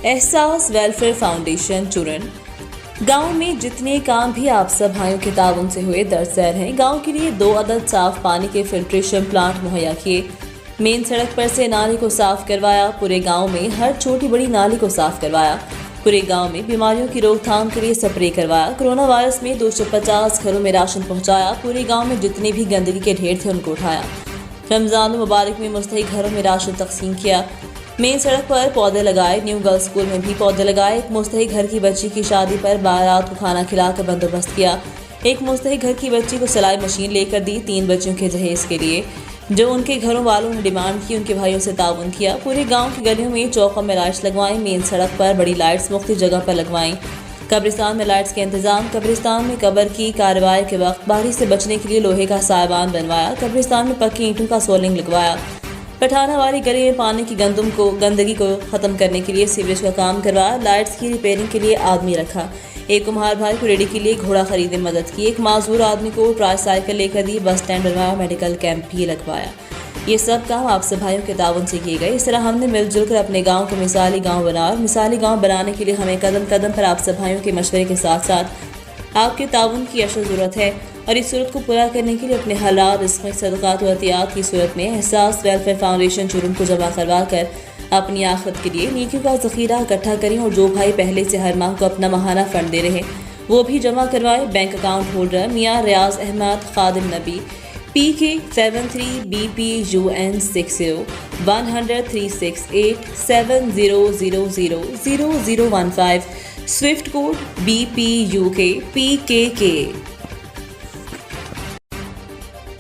एहसास welfare foundation चूरन। गांव में जितने काम भी आप सब भाइयों के ताउन से हुए दरसैर हैं। गांव के लिए 2 अदद साफ पानी के फिल्ट्रेशन प्लांट मुहैया किए। मेन सड़क पर से नाली को साफ करवाया। पूरे गांव में हर छोटी बड़ी नाली को साफ करवाया। पूरे गांव में बीमारियों की रोकथाम के लिए स्प्रे करवाया। कोरोना वायरस में 250 घरों में राशन पहुंचाया। पूरे गांव में जितने भी गंदगी के ढेर थे उनको उठाया। रमजान मुबारक में मुस्तहिक घरों में राशन तकसीम किया। मेन सड़क पर पौधे लगाए। न्यू गर्ल्स स्कूल में भी पौधे लगाए। एक मुस्तहिक घर की बच्ची की शादी पर बारात को खाना खिलाकर बंदोबस्त किया। एक मुस्तहिक घर की बच्ची को सिलाई मशीन लेकर दी। 3 बच्चों के जहेज के लिए जो उनके घरों वालों ने डिमांड की, उनके भाइयों से ताउन किया। पूरे गांव की गलियों में चौकों में लाइट्स लगवाई। मेन सड़क पर बड़ी लाइट्स मुख्तलिफ जगह पर लगवाई। कब्रिस्तान में लाइट्स के इंतजाम। कब्रिस्तान में कब्र की कार्रवाई के वक्त बारिश से बचने के लिए लोहे का सायबान बनवाया। कब्रिस्तान में पक्की ईंटों का सोलिंग लगवाया। पठाना वाली गली में पानी की गंदगी को ख़त्म करने के लिए सीवरेज का काम करवाया। लाइट्स की रिपेयरिंग के लिए आदमी रखा। एक कुम्हार भाई को रेडी के लिए घोड़ा खरीदने में मदद की। एक माजूर आदमी को ट्राईसाइकिल लेकर दी। बस स्टैंड बनवाया। मेडिकल कैंप भी लगवाया। ये सब काम आप सब भाइयों के ताउन से किए गए। इस तरह हमने मिलजुल कर अपने गाँव को मिसाली गाँव बनाया। और मिसाली गाँव बनाने के लिए हमें कदम कदम पर आप सब भाइयों के मशवरे के साथ साथ आपके ताउन की अशद ज़रूरत है। और इस सूरत को पूरा करने के लिए अपने हालात, रिस्क, सदक़ात व अतियात की सूरत में एहसास वेलफेयर फाउंडेशन चूरन को जमा करवा कर अपनी आखिरत के लिए नेकियों का ज़ख़ीरा इकट्ठा करें। और जो भाई पहले से हर माह को अपना माहाना फंड दे रहे वो भी जमा करवाए। बैंक अकाउंट होल्डर मियाँ रियाज अहमद खादिम नबी PK 73BPUN 60 100 368 7000 0015 Swift code BPUK PKK।